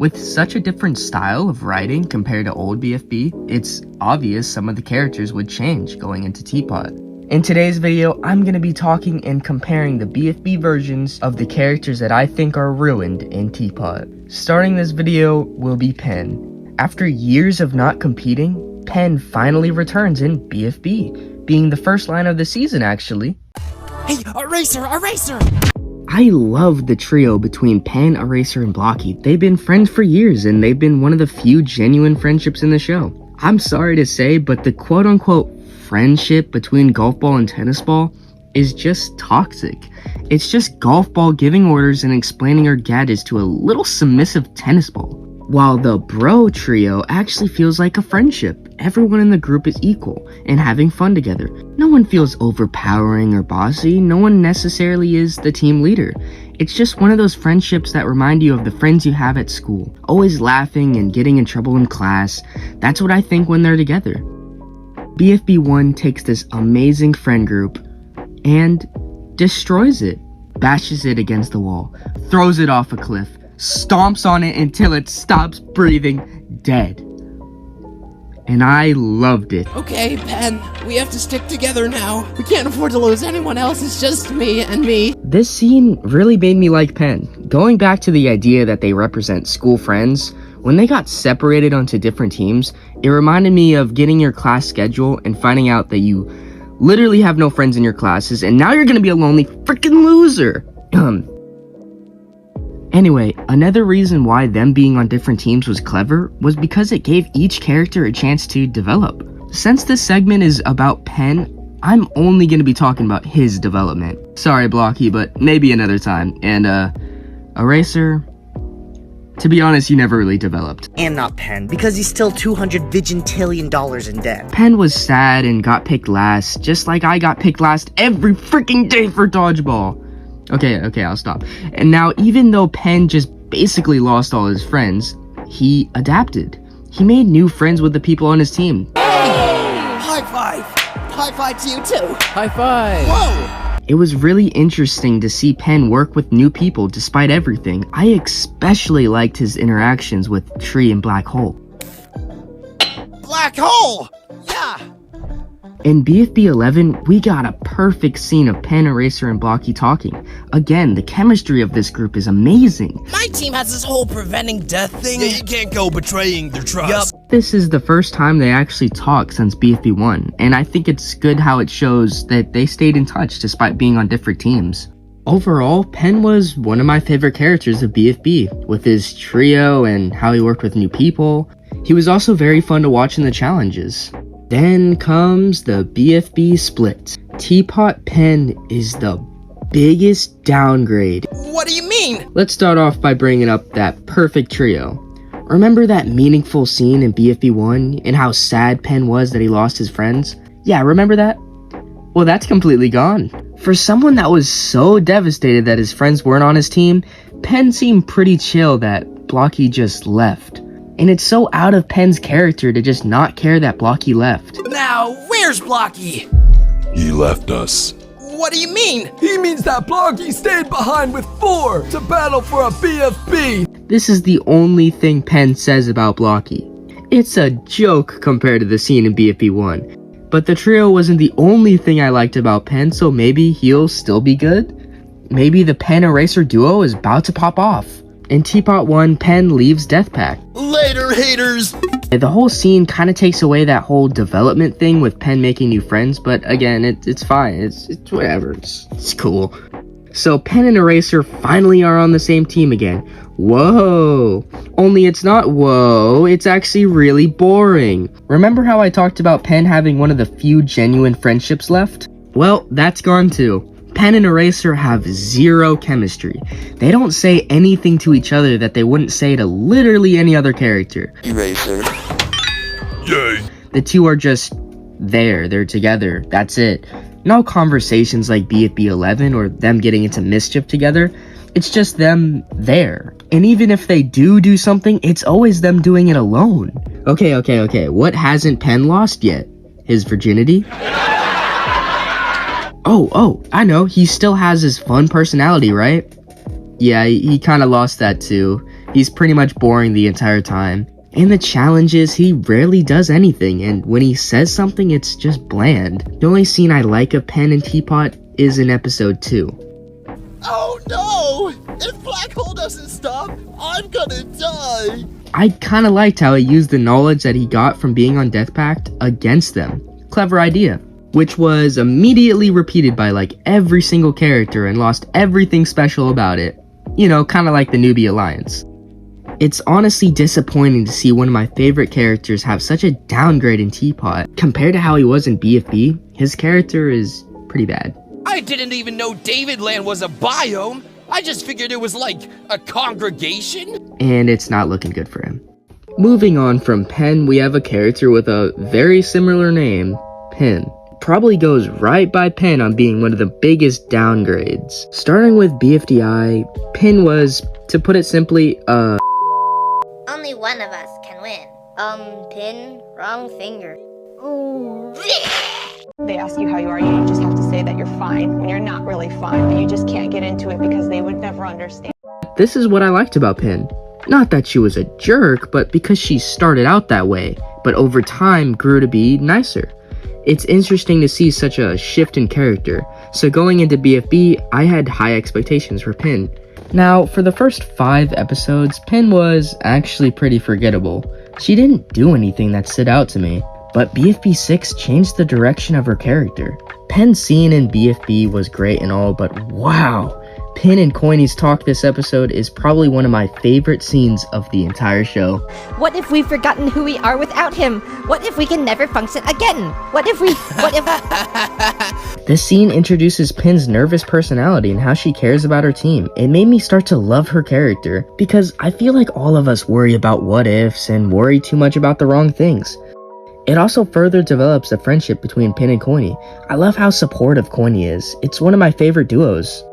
With such a different style of writing compared to old BFB, it's obvious some of the characters would change going into TPOT. In today's video, I'm going to be talking and comparing the BFB versions of the characters that I think are ruined in TPOT. Starting this video will be Pen. After years of not competing, Pen finally returns in BFB, being the first line of the season actually. Hey, Eraser! I love the trio between Pen, Eraser, and Blocky. They've been friends for years, and they've been one of the few genuine friendships in the show. I'm sorry to say, but the quote-unquote friendship between Golf Ball and Tennis Ball is just toxic. It's just Golf Ball giving orders and explaining her gadgets to a little submissive Tennis Ball. While the bro trio actually feels like a friendship. Everyone in the group is equal and having fun together. No one feels overpowering or bossy. No one necessarily is the team leader. It's just one of those friendships that remind you of the friends you have at school. Always laughing and getting in trouble in class. That's what I think when they're together. BFB 1 takes this amazing friend group and destroys it. Bashes it against the wall. Throws it off a cliff. Stomps on it until it stops breathing dead. And I loved it. Okay, Pen, we have to stick together now. We can't afford to lose anyone else, it's just me and me. This scene really made me like Pen. Going back to the idea that they represent school friends, when they got separated onto different teams, it reminded me of getting your class schedule and finding out that you literally have no friends in your classes and now you're gonna be a lonely freaking loser. Anyway, another reason why them being on different teams was clever was because it gave each character a chance to develop. Since this segment is about Pen, I'm only going to be talking about his development. Sorry, Blocky, but maybe another time. And, Eraser, to be honest, you never really developed. And not Pen, because he's still $200 bajillion in debt. Pen was sad and got picked last, just like I got picked last every freaking day for dodgeball. Okay, I'll stop. And now, even though Pen just basically lost all his friends, he adapted. He made new friends with the people on his team. High five! High five to you too! High five! Whoa! It was really interesting to see Pen work with new people despite everything. I especially liked his interactions with Tree and Black Hole. Black Hole! Yeah! In BFB 11, we got a perfect scene of Pen, Eraser, and Blocky talking. Again, the chemistry of this group is amazing. My team has this whole preventing death thing. Yeah, you can't go betraying their trust. Yup. This is the first time they actually talk since BFB 1, and I think it's good how it shows that they stayed in touch despite being on different teams. Overall, Pen was one of my favorite characters of BFB, with his trio and how he worked with new people. He was also very fun to watch in the challenges. Then comes the BFB split. TPOT Pen is the biggest downgrade. What do you mean? Let's start off by bringing up that perfect trio. Remember that meaningful scene in BFB 1 and how sad Pen was that he lost his friends? Yeah, remember that? Well, that's completely gone. For someone that was so devastated that his friends weren't on his team, Pen seemed pretty chill that Blocky just left. And it's so out of Pen's character to just not care that Blocky left. Now, where's Blocky? He left us. What do you mean? He means that Blocky stayed behind with 4 to battle for a BFB. This is the only thing Pen says about Blocky. It's a joke compared to the scene in BFB 1. But the trio wasn't the only thing I liked about Pen, so maybe he'll still be good? Maybe the Pen Eraser duo is about to pop off. In TPOT 1, Pen leaves Death Pack. Later, haters! The whole scene kind of takes away that whole development thing with Pen making new friends, but again, it's fine. It's whatever. It's cool. So Pen and Eraser finally are on the same team again. Whoa! Only it's not whoa, it's actually really boring. Remember how I talked about Pen having one of the few genuine friendships left? Well, that's gone too. Pen and Eraser have zero chemistry. They don't say anything to each other that they wouldn't say to literally any other character. Eraser. Yay! The two are just there, they're together, that's it. No conversations like BFB 11 or them getting into mischief together. It's just them there. And even if they do something, it's always them doing it alone. Okay, what hasn't Pen lost yet? His virginity? Oh, I know, he still has his fun personality, right? Yeah, he kind of lost that too. He's pretty much boring the entire time. And the challenge is he rarely does anything, and when he says something, it's just bland. The only scene I like of Pen and Teapot is in episode 2. Oh no! If Black Hole doesn't stop, I'm gonna die! I kinda liked how he used the knowledge that he got from being on Death Pact against them. Clever idea. Which was immediately repeated by like every single character and lost everything special about it. You know, kinda like the Newbie Alliance. It's honestly disappointing to see one of my favorite characters have such a downgrade in Teapot. Compared to how he was in BFB, his character is pretty bad. I didn't even know Davidland was a biome. I just figured it was like a congregation. And it's not looking good for him. Moving on from Pen, we have a character with a very similar name, Pin. Probably goes right by Pen on being one of the biggest downgrades. Starting with BFDI, Pin was, to put it simply, Only one of us can win. Pin, wrong finger. They ask you how you are, you just have to say that you're fine when you're not really fine, but you just can't get into it because they would never understand. This is what I liked about Pin. Not that she was a jerk, but because she started out that way, but over time grew to be nicer. It's interesting to see such a shift in character, so going into BFB, I had high expectations for Pin. Now, for the first 5 episodes, Pin was actually pretty forgettable. She didn't do anything that stood out to me. But BFB 6 changed the direction of her character. Pen's scene in BFB was great and all, but wow! Pin and Coiny's talk this episode is probably one of my favorite scenes of the entire show. What if we've forgotten who we are without him? What if we can never function again? What if... This scene introduces Pin's nervous personality and how she cares about her team. It made me start to love her character, because I feel like all of us worry about what ifs and worry too much about the wrong things. It also further develops the friendship between Pin and Coiny. I love how supportive Coiny is. It's one of my favorite duos.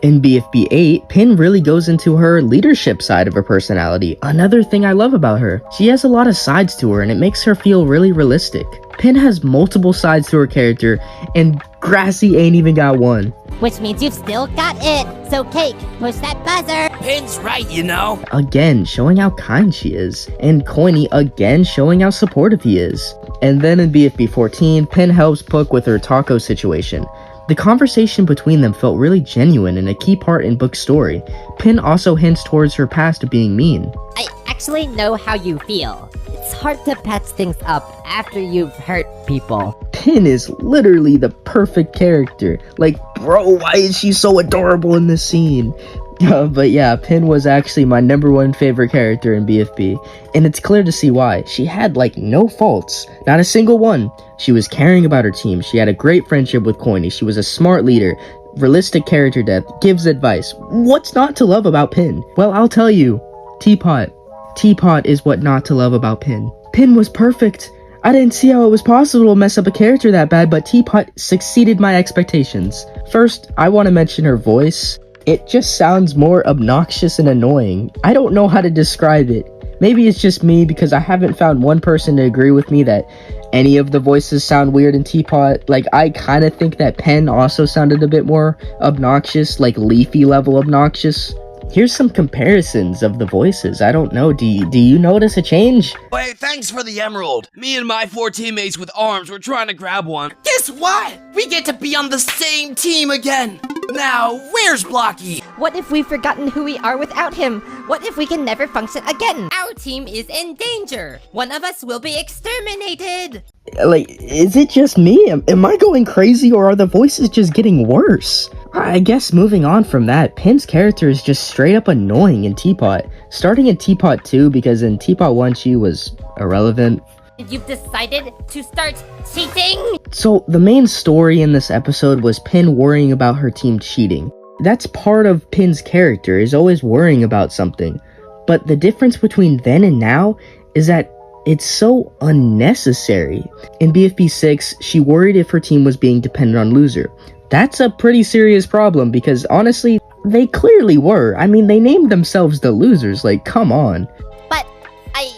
In BFB 8, Pin really goes into her leadership side of her personality. Another thing I love about her. She has a lot of sides to her and it makes her feel really realistic. Pin has multiple sides to her character and Grassy ain't even got one. Which means you've still got it. So Cake, push that buzzer. Pin's right, you know. Again, showing how kind she is. And Coiny again showing how supportive he is. And then in BFB 14, Pin helps Puck with her taco situation. The conversation between them felt really genuine and a key part in Book's story. Pin also hints towards her past of being mean. I actually know how you feel. It's hard to patch things up after you've hurt people. Pin is literally the perfect character. Like, bro, why is she so adorable in this scene? But yeah, Pin was actually my #1 favorite character in BFB, and it's clear to see why. She had like no faults, not a single one. She was caring about her team, she had a great friendship with Coiny, she was a smart leader, realistic character depth, gives advice. What's not to love about Pin? Well, I'll tell you, Teapot. Teapot is what not to love about Pin. Pin was perfect. I didn't see how it was possible to mess up a character that bad, but Teapot succeeded my expectations. First, I want to mention her voice. It just sounds more obnoxious and annoying. I don't know how to describe it. Maybe it's just me because I haven't found one person to agree with me that any of the voices sound weird in Teapot. Like, I kind of think that Pen also sounded a bit more obnoxious, like Leafy level obnoxious. Here's some comparisons of the voices. I don't know, do you notice a change? Hey, thanks for the emerald. Me and my 4 teammates with arms were trying to grab one. Guess what? We get to be on the same team again. Now, where's Blocky? What if we've forgotten who we are without him? What if we can never function again? Our team is in danger. One of us will be exterminated. Like, is it just me? Am I going crazy or are the voices just getting worse? I guess moving on from that, Pin's character is just straight up annoying in Teapot. Starting in Teapot 2 because in Teapot 1 she was irrelevant. You've decided to start cheating? So the main story in this episode was Pin worrying about her team cheating. That's part of Pin's character, is always worrying about something. But the difference between then and now is that it's so unnecessary. In BFB 6, she worried if her team was being dependent on Loser. That's a pretty serious problem because honestly, they clearly were. I mean, they named themselves the Losers, like, come on. But I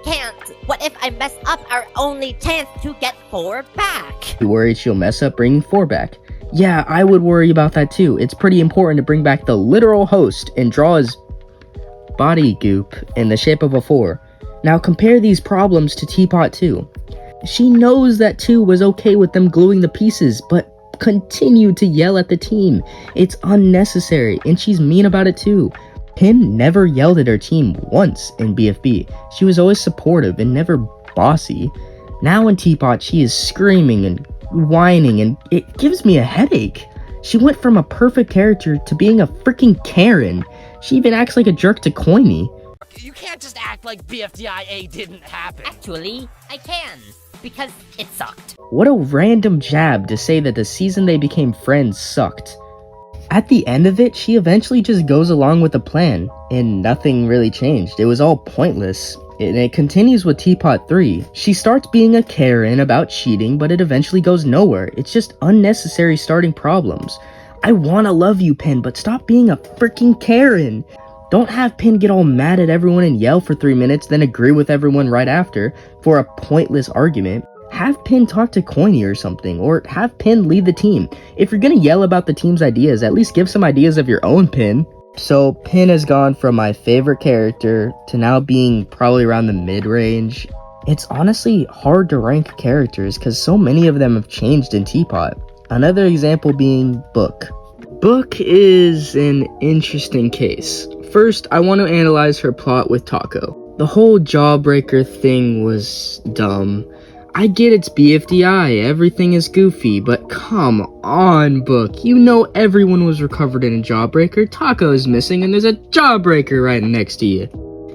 can't. What if I mess up our only chance to get 4 back? You worried she'll mess up bringing 4 back? Yeah, I would worry about that too. It's pretty important to bring back the literal host and draw his body goop in the shape of a 4. Now compare these problems to Teapot 2. She knows that 2 was okay with them gluing the pieces, but continued to yell at the team. It's unnecessary, and she's mean about it too. Pin never yelled at her team once in BFB. She was always supportive and never bossy. Now in Teapot, she is screaming and whining, and it gives me a headache. She went from a perfect character to being a freaking Karen. She even acts like a jerk to Coiny. You can't just act like BFDIA didn't happen. Actually, I can, because it sucked. What a random jab to say that the season they became friends sucked. At the end of it, she eventually just goes along with the plan, and nothing really changed. It was all pointless. And it continues with Teapot 3. She starts being a Karen about cheating, but it eventually goes nowhere. It's just unnecessary starting problems. I wanna love you, Pin, but stop being a freaking Karen. Don't have Pin get all mad at everyone and yell for 3 minutes, then agree with everyone right after for a pointless argument. Have Pin talk to Coiny or something, or have Pin lead the team. If you're gonna yell about the team's ideas, at least give some ideas of your own, Pin. So Pin has gone from my favorite character to now being probably around the mid-range. It's honestly hard to rank characters because so many of them have changed in Teapot. Another example being Book. Book is an interesting case. First, I want to analyze her plot with Taco. The whole Jawbreaker thing was dumb. I get it's BFDI, everything is goofy, but come on, Book. You know everyone was recovered in a Jawbreaker, Taco is missing, and there's a Jawbreaker right next to you.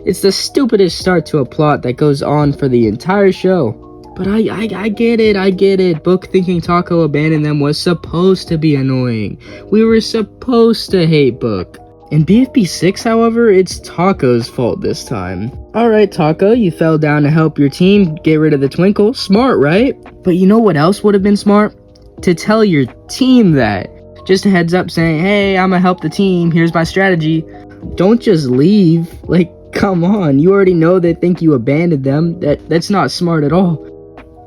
It's the stupidest start to a plot that goes on for the entire show. But I get it. Book thinking Taco abandoned them was supposed to be annoying. We were supposed to hate Book. In BFB 6, however, it's Taco's fault this time. Alright, Taco, you fell down to help your team get rid of the Twinkle. Smart, right? But you know what else would have been smart? To tell your team that. Just a heads up saying, hey, I'ma help the team, here's my strategy. Don't just leave. Like, come on, you already know they think you abandoned them. That's not smart at all.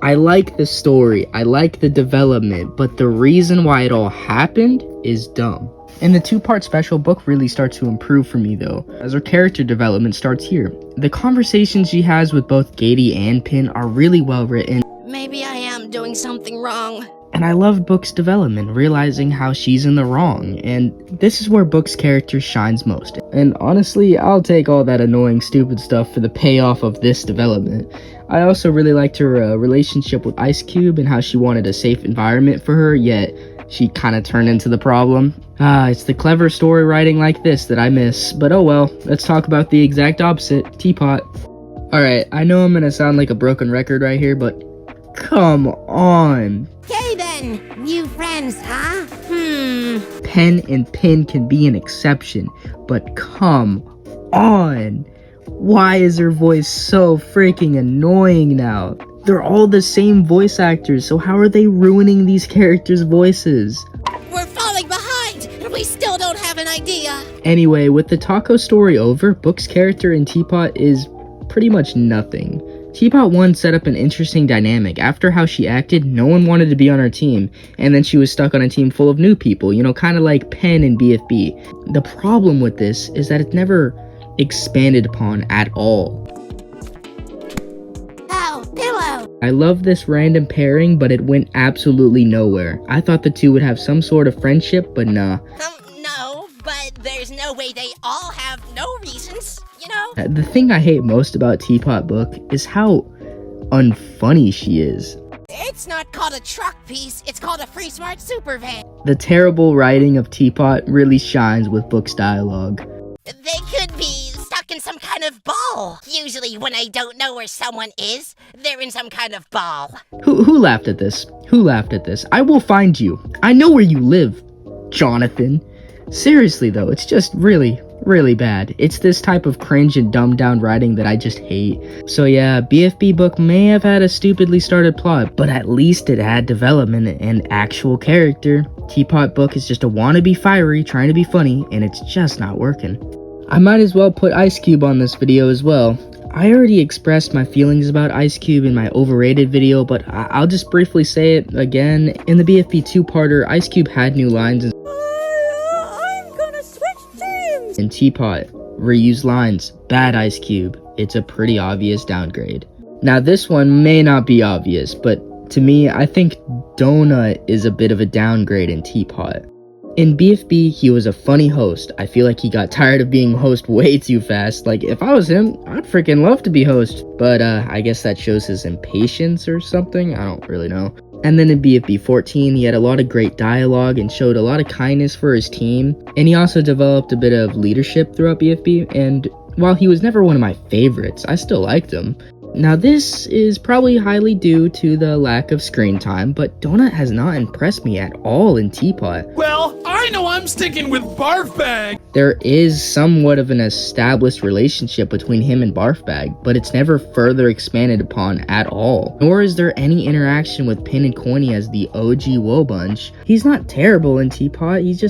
I like the story, I like the development, but the reason why it all happened is dumb. And the 2-part special Book really starts to improve for me though, as her character development starts here. The conversations she has with both Gady and Pin are really well written. Maybe I am doing something wrong. And I love Book's development, realizing how she's in the wrong, and this is where Book's character shines most. And honestly, I'll take all that annoying stupid stuff for the payoff of this development. I also really liked her relationship with Ice Cube and how she wanted a safe environment for her, yet she kind of turned into the problem. It's the clever story writing like this that I miss, but oh well, let's talk about the exact opposite, Teapot. Alright, I know I'm gonna sound like a broken record right here, but come on. Okay then, new friends, huh? Pen and Pin can be an exception, but come on. Why is her voice so freaking annoying now? They're all the same voice actors, so how are they ruining these characters' voices? We're falling behind, and we still don't have an idea. Anyway, with the Taco story over, Book's character in Teapot is pretty much nothing. Teapot 1 set up an interesting dynamic. After how she acted, no one wanted to be on her team, and then she was stuck on a team full of new people, you know, kind of like Pen and BFB. The problem with this is that it's never expanded upon at all. Oh, pillow! I love this random pairing, but it went absolutely nowhere. I thought the two would have some sort of friendship, but nah. No, but there's no way they all have no reasons, you know? The thing I hate most about Teapot Book is how unfunny she is. It's not called a truck piece, it's called a free smart super van. The terrible writing of Teapot really shines with Book's dialogue. They could be stuck in some kind of ball. Usually when I don't know where someone is, they're in some kind of ball. Who laughed at this? Who laughed at this? I will find you. I know where you live, Jonathan. Seriously though, it's just really bad. It's this type of cringe and dumbed down writing that I just hate. So yeah, BFB Book may have had a stupidly started plot, but at least it had development and actual character. Teapot Book is just a wannabe fiery trying to be funny, and it's just not working. I might as well put Ice Cube on this video as well. I already expressed my feelings about Ice Cube in my overrated video, but I'll just briefly say it again. In the BFB 2-parter, Ice Cube had new lines and Teapot, reused lines, bad Ice Cube. It's a pretty obvious downgrade. Now this one may not be obvious, but to me, I think Donut is a bit of a downgrade in Teapot. In BFB, he was a funny host. I feel like he got tired of being host way too fast. Like, if I was him, I'd freaking love to be host. But I guess that shows his impatience or something. I don't really know. And then in BFB 14, he had a lot of great dialogue and showed a lot of kindness for his team. And he also developed a bit of leadership throughout BFB. And while he was never one of my favorites, I still liked him. Now this is probably highly due to the lack of screen time, but Donut has not impressed me at all in Teapot. Well, I know I'm sticking with Barfbag. There is somewhat of an established relationship between him and Barfbag, but it's never further expanded upon at all. Nor is there any interaction with Pin and Coiny as the OG Woe Bunch. He's not terrible in Teapot, he's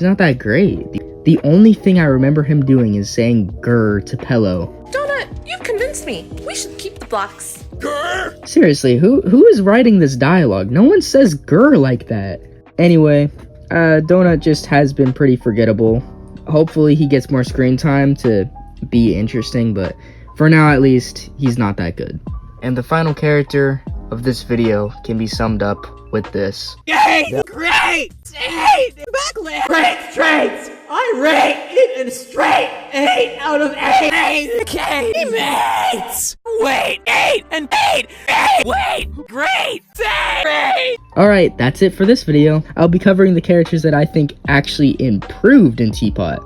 not that great. The only thing I remember him doing is saying grr to Pello. Donut, you've convinced me. We should keep the blocks. Grr! Seriously, who is writing this dialogue? No one says grr like that. Anyway, Donut just has been pretty forgettable. Hopefully he gets more screen time to be interesting, but for now at least, he's not that good. And the final character of this video can be summed up with this. Great! Great! Backlit! Great traits! I rate it a straight 8 out of 8! Okay, mates! Wait, 8 and 8! 8! Wait! Great! 8! Alright, that's it for this video. I'll be covering the characters that I think actually improved in Teapot.